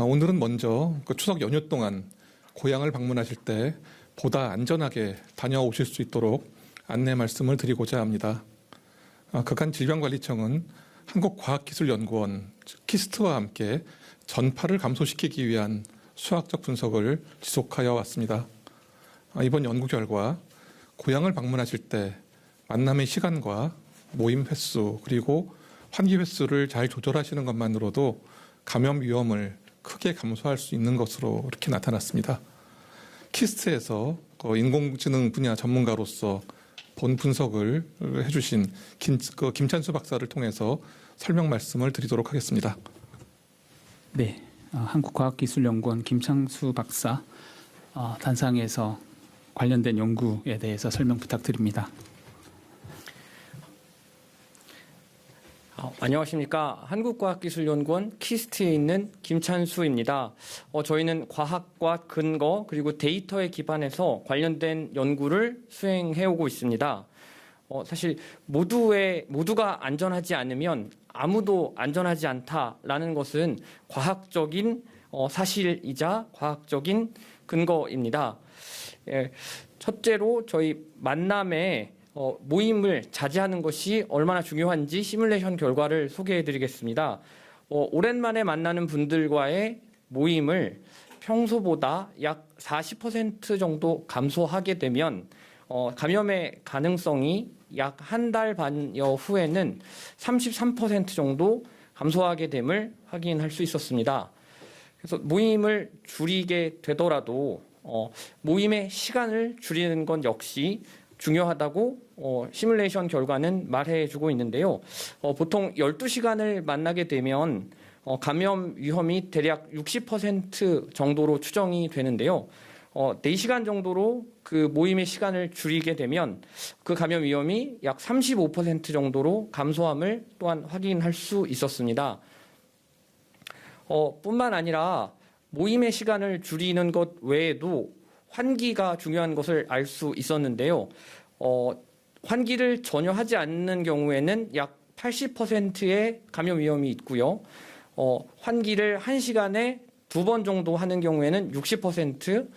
오늘은 먼저 추석 연휴 동안 고향을 방문하실 때 보다 안전하게 다녀오실 수 있도록 안내 말씀을 드리고자 합니다. 극한 질병관리청은 한국과학기술연구원 키스트와 함께 전파를 감소시키기 위한 수학적 분석을 지속하여 왔습니다. 이번 연구 결과 고향을 방문하실 때 만남의 시간과 모임 횟수 그리고 환기 횟수를 잘 조절하시는 것만으로도 감염 위험을 크게 감소할 수 있는 것으로 이렇게 나타났습니다. 키스트에서 인공지능 분야 전문가로서 본 분석을 해주신 김찬수 박사를 통해서 설명 말씀을 드리도록 하겠습니다. 네, 한국과학기술연구원 김창수 박사 단상에서 관련된 연구에 대해서 설명 부탁드립니다. 안녕하십니까. 한국과학기술연구원 키스트에 있는 김찬수입니다. 저희는 과학과 근거 그리고 데이터에 기반해서 관련된 연구를 수행해오고 있습니다. 사실 모두가 안전하지 않으면 아무도 안전하지 않다라는 것은 과학적인 사실이자 과학적인 근거입니다. 첫째로 저희 만남에 모임을 자제하는 것이 얼마나 중요한지 시뮬레이션 결과를 소개해드리겠습니다. 오랜만에 만나는 분들과의 모임을 평소보다 약 40% 정도 감소하게 되면 감염의 가능성이 약 한 달 반여 후에는 33% 정도 감소하게 됨을 확인할 수 있었습니다. 그래서 모임을 줄이게 되더라도 모임의 시간을 줄이는 건 역시 중요하다고 시뮬레이션 결과는 말해주고 있는데요. 보통 12시간을 만나게 되면 감염 위험이 대략 60% 정도로 추정이 되는데요. 4시간 정도로 그 모임의 시간을 줄이게 되면 그 감염 위험이 약 35% 정도로 감소함을 또한 확인할 수 있었습니다. 뿐만 아니라 모임의 시간을 줄이는 것 외에도 환기가 중요한 것을 알 수 있었는데요. 환기를 전혀 하지 않는 경우에는 약 80%의 감염 위험이 있고요. 환기를 1시간에 2번 정도 하는 경우에는 60%,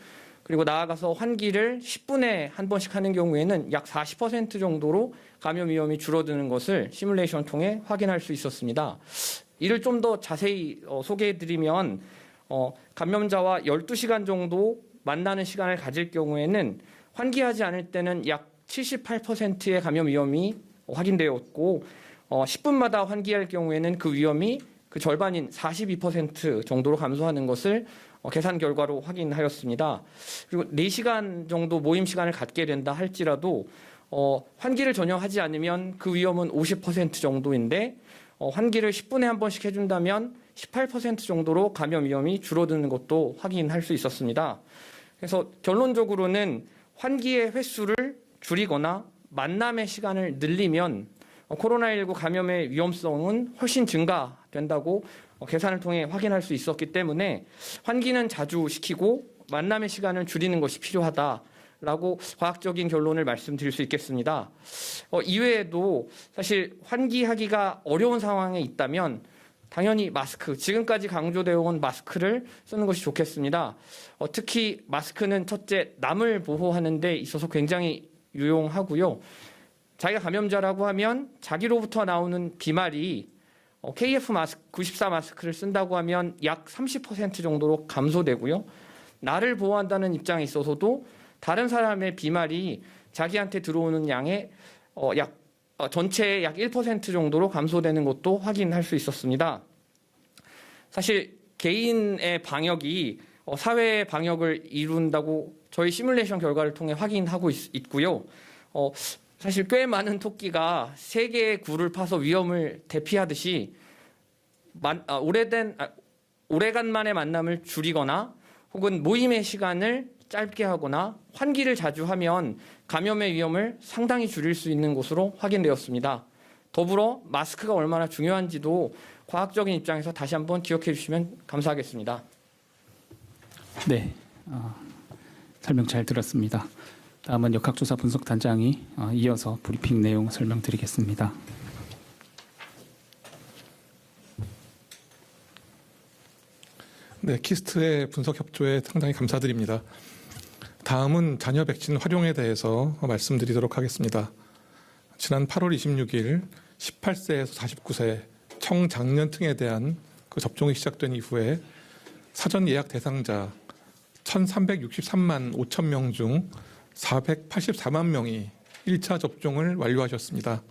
그리고 나아가서 환기를 10분에 한 번씩 하는 경우에는 약 40% 정도로 감염 위험이 줄어드는 것을 시뮬레이션을 통해 확인할 수 있었습니다. 이를 좀 더 자세히 소개해드리면 감염자와 12시간 정도 만나는 시간을 가질 경우에는 환기하지 않을 때는 약 78%의 감염 위험이 확인되었고 10분마다 환기할 경우에는 그 위험이 그 절반인 42% 정도로 감소하는 것을 계산 결과로 확인하였습니다. 그리고 4시간 정도 모임 시간을 갖게 된다 할지라도 환기를 전혀 하지 않으면 그 위험은 50% 정도인데 환기를 10분에 한 번씩 해준다면 18% 정도로 감염 위험이 줄어드는 것도 확인할 수 있었습니다. 그래서 결론적으로는 환기의 횟수를 줄이거나 만남의 시간을 늘리면 코로나19 감염의 위험성은 훨씬 증가된다고 계산을 통해 확인할 수 있었기 때문에 환기는 자주 시키고 만남의 시간을 줄이는 것이 필요하다라고 과학적인 결론을 말씀드릴 수 있겠습니다. 이외에도 사실 환기하기가 어려운 상황에 있다면 당연히 마스크, 지금까지 강조되어 온 마스크를 쓰는 것이 좋겠습니다. 특히 마스크는 첫째, 남을 보호하는 데 있어서 굉장히 유용하고요. 자기가 감염자라고 하면 자기로부터 나오는 비말이 KF94 마스크를 쓴다고 하면 약 30% 정도로 감소되고요. 나를 보호한다는 입장에 있어서도 다른 사람의 비말이 자기한테 들어오는 양의 전체의 약 1% 정도로 감소되는 것도 확인할 수 있었습니다. 사실 개인의 방역이 사회의 방역을 이룬다고 저희 시뮬레이션 결과를 통해 확인하고 있고요. 사실 꽤 많은 토끼가 세 개의 굴을 파서 위험을 대피하듯이 오래간만의 만남을 줄이거나 혹은 모임의 시간을 짧게 하거나 환기를 자주 하면 감염의 위험을 상당히 줄일 수 있는 것으로 확인되었습니다. 더불어 마스크가 얼마나 중요한지도 과학적인 입장에서 다시 한번 기억해 주시면 감사하겠습니다. 네, 설명 잘 들었습니다. 다음은 역학조사 분석단장이 이어서 브리핑 내용 설명드리겠습니다. 네, 키스트의 분석 협조에 상당히 감사드립니다. 다음은 자녀 백신 활용에 대해서 말씀드리도록 하겠습니다. 지난 8월 26일 18세에서 49세 청장년층에 대한 그 접종이 시작된 이후에 사전 예약 대상자 1,363만 5천 명 중 484만 명이 1차 접종을 완료하셨습니다.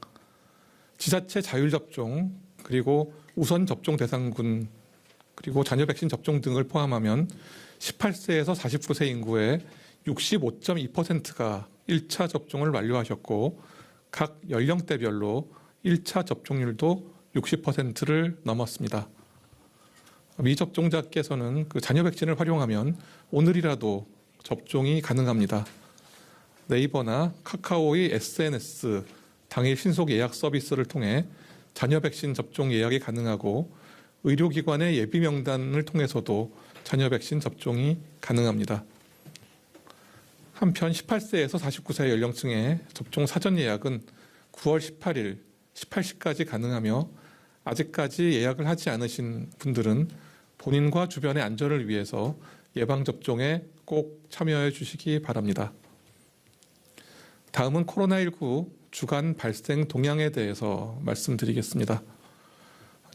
지자체 자율접종, 그리고 우선 접종 대상군, 그리고 자녀 백신 접종 등을 포함하면 18세에서 49세 인구의 65.2%가 1차 접종을 완료하셨고 각 연령대별로 1차 접종률도 60%를 넘었습니다. 미접종자께서는 그 자녀 백신을 활용하면 오늘이라도 접종이 가능합니다. 네이버나 카카오의 SNS 당일 신속 예약 서비스를 통해 자녀 백신 접종 예약이 가능하고 의료기관의 예비 명단을 통해서도 자녀 백신 접종이 가능합니다. 한편 18세에서 49세 연령층의 접종 사전 예약은 9월 18일 18시까지 가능하며 아직까지 예약을 하지 않으신 분들은 본인과 주변의 안전을 위해서 예방접종에 꼭 참여해 주시기 바랍니다. 다음은 코로나19 주간 발생 동향에 대해서 말씀드리겠습니다.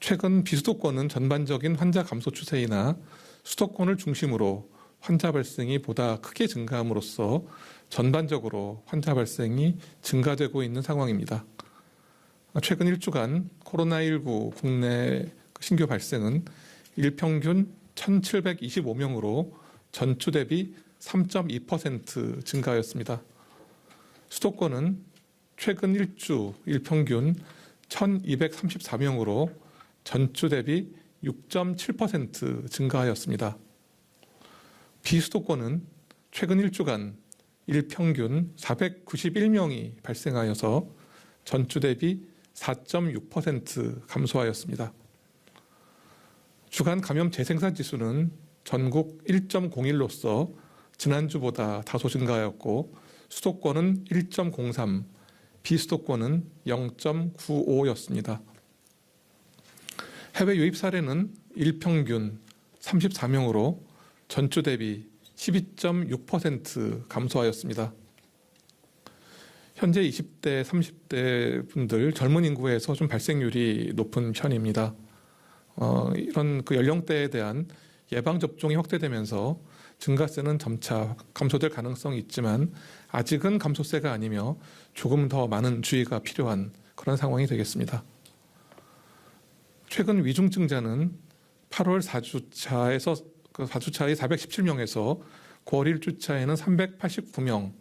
최근 비수도권은 전반적인 환자 감소 추세이나 수도권을 중심으로 환자 발생이 보다 크게 증가함으로써 전반적으로 환자 발생이 증가되고 있는 상황입니다. 최근 1주간 코로나19 국내 신규 발생은 일평균 1,725명으로 전주 대비 3.2% 증가하였습니다. 수도권은 최근 1주 일평균 1,234명으로 전주 대비 6.7% 증가하였습니다. 비수도권은 최근 1주간 일평균 491명이 발생하여서 전주 대비 4.6% 감소하였습니다. 주간 감염 재생산 지수는 전국 1.01로서 지난주보다 다소 증가하였고 수도권은 1.03, 비수도권은 0.95였습니다. 해외 유입 사례는 일평균 34명으로 전주 대비 12.6% 감소하였습니다. 현재 20대, 30대 분들 젊은 인구에서 좀 발생률이 높은 편입니다. 이런 그 연령대에 대한 예방 접종이 확대되면서 증가세는 점차 감소될 가능성이 있지만 아직은 감소세가 아니며 조금 더 많은 주의가 필요한 그런 상황이 되겠습니다. 최근 위중증자는 8월 4주차에서 417명에서 9월 1주차에는 389명,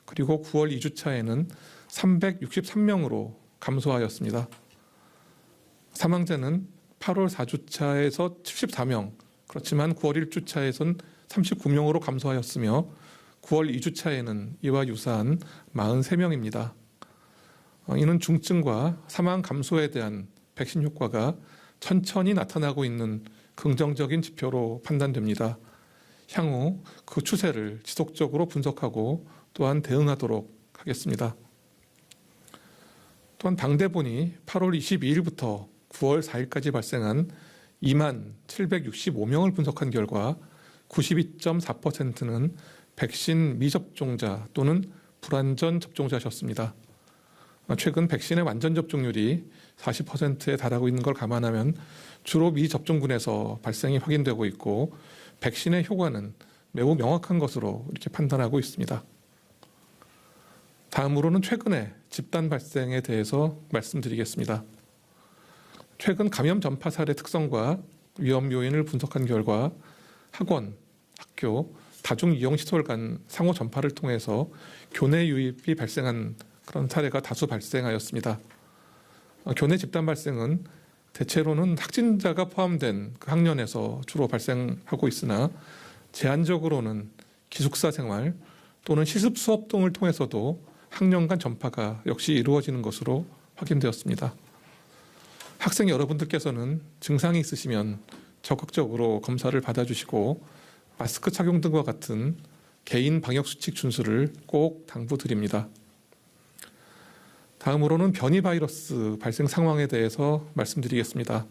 그리고 9월 2주차에는 363명으로 감소하였습니다. 사망자는 8월 4주차에서 74명, 그렇지만 9월 1주차에선 39명으로 감소하였으며 9월 2주차에는 이와 유사한 43명입니다. 이는 중증과 사망 감소에 대한 백신 효과가 천천히 나타나고 있는 긍정적인 지표로 판단됩니다. 향후 그 추세를 지속적으로 분석하고 또한 대응하도록 하겠습니다. 또한 당대본이 8월 22일부터 9월 4일까지 발생한 2만 765명을 분석한 결과 92.4%는 백신 미접종자 또는 불완전 접종자셨습니다. 최근 백신의 완전 접종률이 40%에 달하고 있는 걸 감안하면 주로 미접종군에서 발생이 확인되고 있고 백신의 효과는 매우 명확한 것으로 이렇게 판단하고 있습니다. 다음으로는 최근의 집단 발생에 대해서 말씀드리겠습니다. 최근 감염 전파 사례 특성과 위험 요인을 분석한 결과 학원, 학교, 다중이용시설 간 상호 전파를 통해서 교내 유입이 발생한 그런 사례가 다수 발생하였습니다. 교내 집단 발생은 대체로는 확진자가 포함된 그 학년에서 주로 발생하고 있으나 제한적으로는 기숙사 생활 또는 실습 수업 등을 통해서도 학년 간 전파가 역시 이루어지는 것으로 확인되었습니다. 학생 여러분들께서는 증상이 있으시면 적극적으로 검사를 받아주시고 마스크 착용 등과 같은 개인 방역수칙 준수를 꼭 당부드립니다. 다음으로는 변이 바이러스 발생 상황에 대해서 말씀드리겠습니다.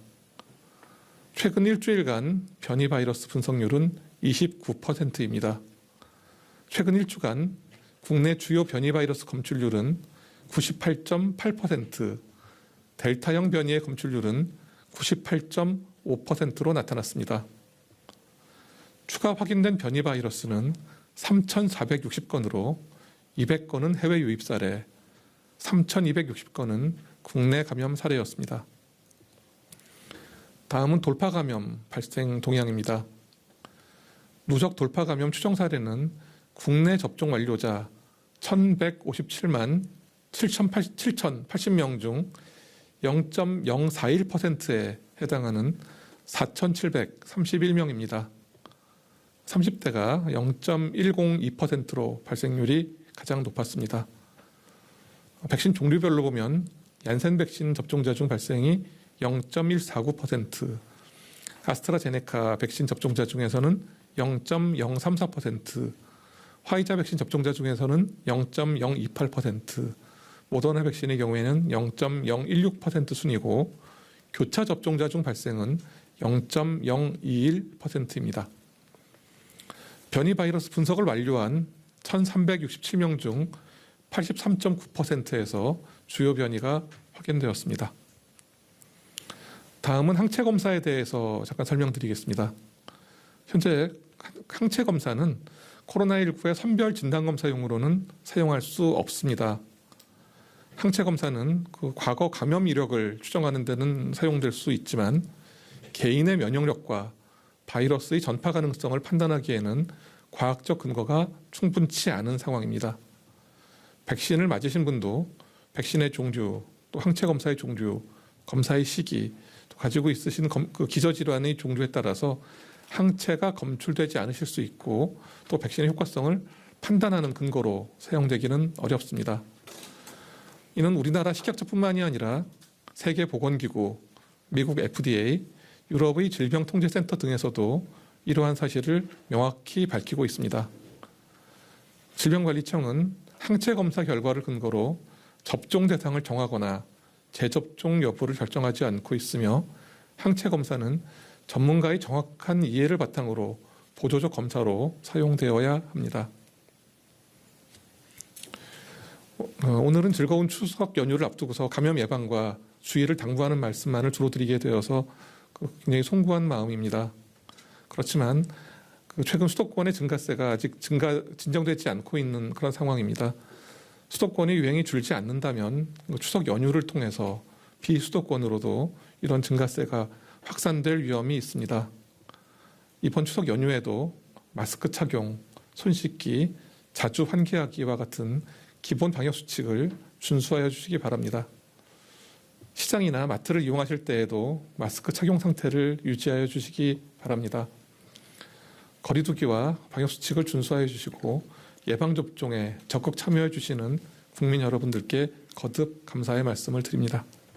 최근 일주일간 변이 바이러스 분석률은 29%입니다. 최근 일주간 국내 주요 변이 바이러스 검출률은 98.8%, 델타형 변이의 검출률은 98.5%로 나타났습니다. 추가 확인된 변이 바이러스는 3,460건으로 200건은 해외 유입 사례, 3,260건은 국내 감염 사례였습니다. 다음은 돌파 감염 발생 동향입니다. 누적 돌파 감염 추정 사례는 국내 접종 완료자 1,157만 7,080명 중 0.041%에 해당하는 4,731명입니다. 30대가 0.102%로 발생률이 가장 높았습니다. 백신 종류별로 보면 얀센 백신 접종자 중 발생이 0.149%, 아스트라제네카 백신 접종자 중에서는 0.034%, 화이자 백신 접종자 중에서는 0.028%, 모더나 백신의 경우에는 0.016% 순이고 교차 접종자 중 발생은 0.021%입니다. 변이 바이러스 분석을 완료한 1,367명 중 83.9%에서 주요 변이가 확인되었습니다. 다음은 항체 검사에 대해서 잠깐 설명드리겠습니다. 현재 항체 검사는 코로나19의 선별 진단 검사용으로는 사용할 수 없습니다. 항체 검사는 과거 감염 이력을 추정하는 데는 사용될 수 있지만 개인의 면역력과 바이러스의 전파 가능성을 판단하기에는 과학적 근거가 충분치 않은 상황입니다. 백신을 맞으신 분도 백신의 종류, 또 항체 검사의 종류, 검사의 시기, 또 가지고 있으신 기저질환의 종류에 따라서 항체가 검출되지 않으실 수 있고 또 백신의 효과성을 판단하는 근거로 사용되기는 어렵습니다. 이는 우리나라 식약처뿐만이 아니라 세계보건기구, 미국 FDA, 유럽의 질병통제센터 등에서도 이러한 사실을 명확히 밝히고 있습니다. 질병관리청은 항체 검사 결과를 근거로 접종 대상을 정하거나 재접종 여부를 결정하지 않고 있으며 항체 검사는 전문가의 정확한 이해를 바탕으로 보조적 검사로 사용되어야 합니다. 오늘은 즐거운 추석 연휴를 앞두고서 감염 예방과 주의를 당부하는 말씀만을 주로 드리게 되어서 굉장히 송구한 마음입니다. 그렇지만 최근 수도권의 증가세가 아직 진정되지 않고 있는 그런 상황입니다. 수도권의 유행이 줄지 않는다면 추석 연휴를 통해서 비수도권으로도 이런 증가세가 확산될 위험이 있습니다. 이번 추석 연휴에도 마스크 착용, 손 씻기, 자주 환기하기와 같은 기본 방역 수칙을 준수하여 주시기 바랍니다. 시장이나 마트를 이용하실 때에도 마스크 착용 상태를 유지하여 주시기 바랍니다. 거리 두기와 방역 수칙을 준수하여 주시고 예방접종에 적극 참여해 주시는 국민 여러분들께 거듭 감사의 말씀을 드립니다.